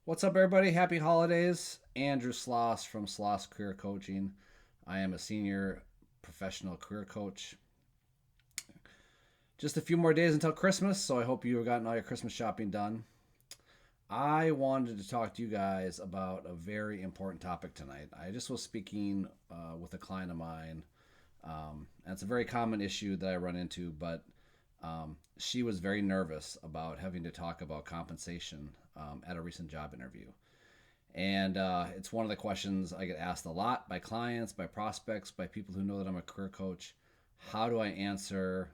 What's up, everybody? Happy holidays. Andrew Sloss from Sloss Career Coaching. I am a senior professional career coach. Just a few more days until Christmas, so I hope you have gotten all your Christmas shopping done. I wanted to talk to you guys about a very important topic tonight. I just was speaking with a client of mine, and it's a very common issue that I run into, but she was very nervous about having to talk about compensation at a recent job interview. And it's one of the questions I get asked a lot by clients, by prospects, by people who know that I'm a career coach. How do I answer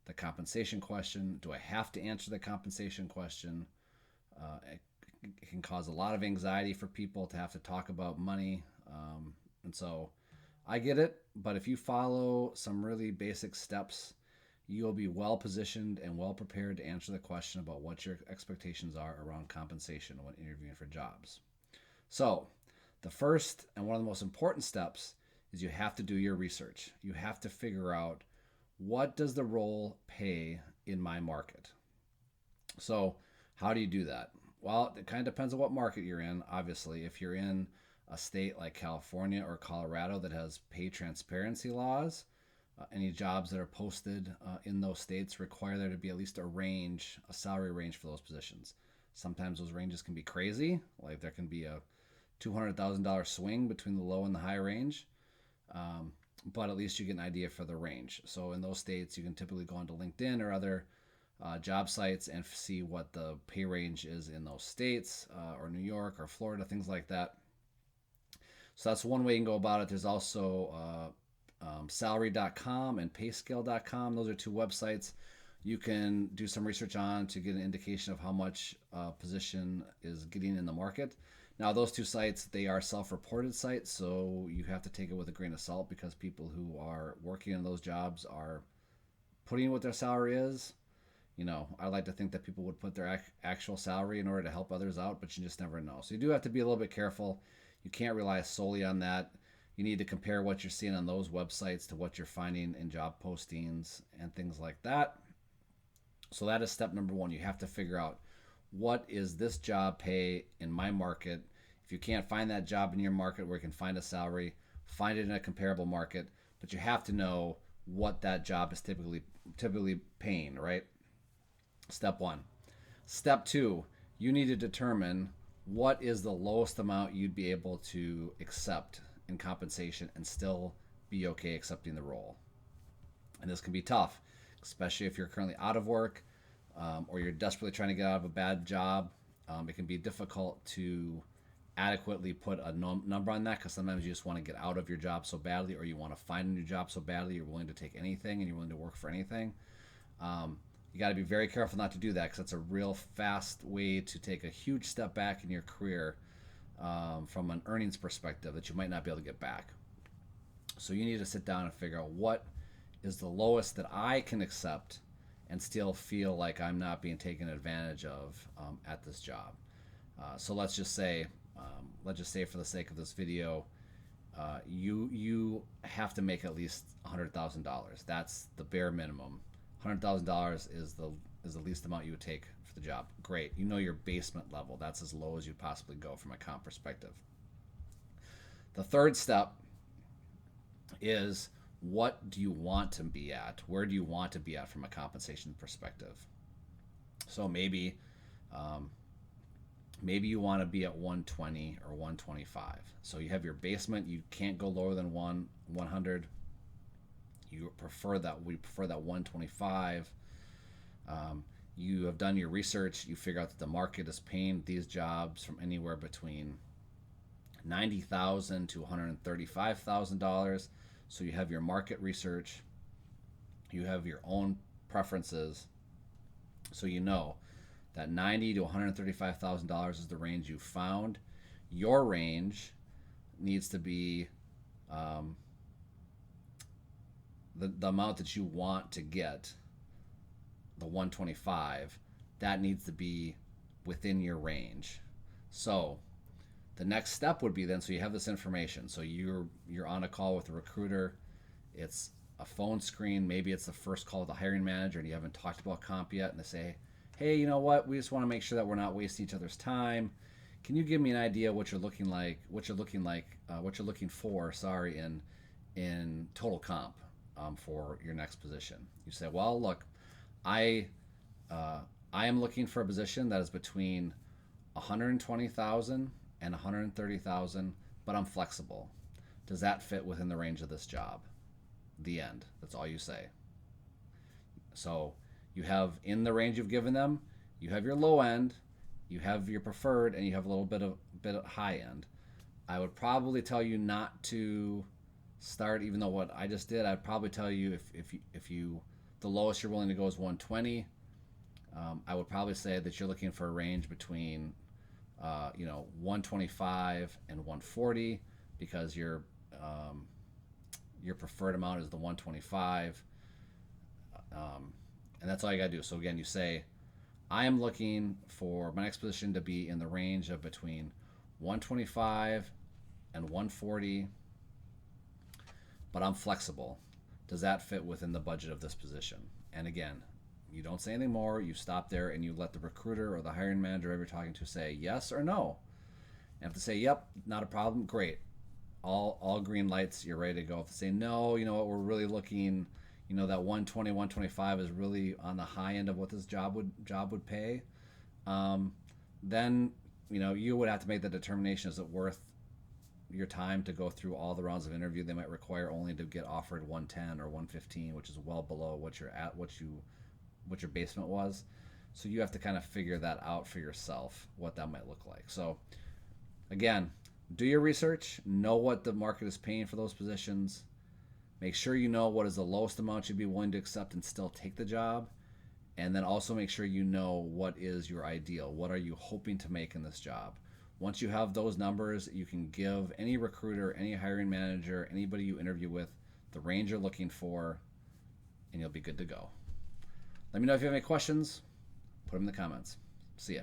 the compensation question? Do I have to answer the compensation question? It can cause a lot of anxiety for people to have to talk about money. And so I get it, but if you follow some really basic steps, you'll be well positioned and well prepared to answer the question about what your expectations are around compensation when interviewing for jobs. So, the first and one of the most important steps is you have to do your research. You have to figure out what does the role pay in my market. So, how do you do that? Well, it kind of depends on what market you're in. Obviously, if you're in a state like California or Colorado that has pay transparency laws, any jobs that are posted in those states require there to be at least a range, a salary range for those positions. Sometimes those ranges can be crazy, like there can be a $200,000 swing between the low and the high range. But at least you get an idea for the range. So in those states, you can typically go onto LinkedIn or other job sites and see what the pay range is in those states, or New York or Florida, things like that. So that's one way you can go about it. There's also salary.com and payscale.com. Those are two websites you can do some research on to get an indication of how much position is getting in the market. Now, those two sites, they are self-reported sites, so you have to take it with a grain of salt because people who are working in those jobs are putting what their salary is. I like to think that people would put their actual salary in order to help others out, but you just never know. So you do have to be a little bit careful. You can't rely solely on that. You need to compare what you're seeing on those websites to what you're finding in job postings and things like that. So that is step number one. You have to figure out what is this job pay in my market. If you can't find that job in your market where you can find a salary, find it in a comparable market, but you have to know what that job is typically paying, right? Step one. Step two, you need to determine what is the lowest amount you'd be able to accept in compensation and still be okay accepting the role. And this can be tough, especially if you're currently out of work, or you're desperately trying to get out of a bad job. It can be difficult to adequately put a number on that because sometimes you just want to get out of your job so badly, or you want to find a new job so badly you're willing to take anything and you're willing to work for anything. You got to be very careful not to do that because that's a real fast way to take a huge step back in your career, from an earnings perspective that you might not be able to get back. So you need to sit down and figure out what is the lowest that I can accept and still feel like I'm not being taken advantage of at this job. So let's just say for the sake of this video, you have to make at least $100,000. That's the bare minimum. $100,000 is the least amount you would take for the job. Great, you know your basement level. That's as low as you'd possibly go from a comp perspective. The third step is, what do you want to be at? Where do you want to be at from a compensation perspective? So um, maybe you want to be at 120 or 125. So you have your basement. You can't go lower than 100. We prefer that 125. You have done your research. You figure out that the market is paying these jobs from anywhere between $90,000 to $135,000. So you have your market research, you have your own preferences, so you know that $90,000 to $135,000 is the range you found. Your range needs to be, the amount that you want to get, the 125, that needs to be within your range. So the next step would be then, so you have this information, so you're on a call with a recruiter. It's a phone screen, maybe it's the first call with the hiring manager and you haven't talked about comp yet, and they say, hey, you know what, we just want to make sure that we're not wasting each other's time. can you give me an idea what you're looking like, what you're looking for, sorry, in total comp for your next position? You say, well, look, I I am looking for a position that is between 120,000 and 130,000, but I'm flexible. Does that fit within the range of this job? The end. That's all you say. So you have in the range you've given them, you have your low end, you have your preferred, and you have a little bit of high end. I would probably tell you not to start, even though what I just did, I'd probably tell you if you the lowest you're willing to go is 120. I would probably say that you're looking for a range between 125 and 140 because your preferred amount is the 125, and that's all you gotta do. So again, you say, I am looking for my next position to be in the range of between 125 and 140, but I'm flexible. Does that fit within the budget of this position? And again, you don't say anything more. You stop there and you let the recruiter or the hiring manager whoever you're talking to say yes or no. And if they say yep, not a problem, great. All green lights, you're ready to go. If they say no, you know what, we're really looking, that 120, 125 is really on the high end of what this job would pay. Then you would have to make the determination: is it worth your time to go through all the rounds of interview they might require only to get offered 110 or 115, which is well below what your basement was. So you have to kind of figure that out for yourself, what that might look like. So again, do your research, know what the market is paying for those positions. Make sure you know what is the lowest amount you'd be willing to accept and still take the job. And then also make sure you know what is your ideal. What are you hoping to make in this job? Once you have those numbers, you can give any recruiter, any hiring manager, anybody you interview with the range you're looking for, and you'll be good to go. Let me know if you have any questions. Put them in the comments. See ya.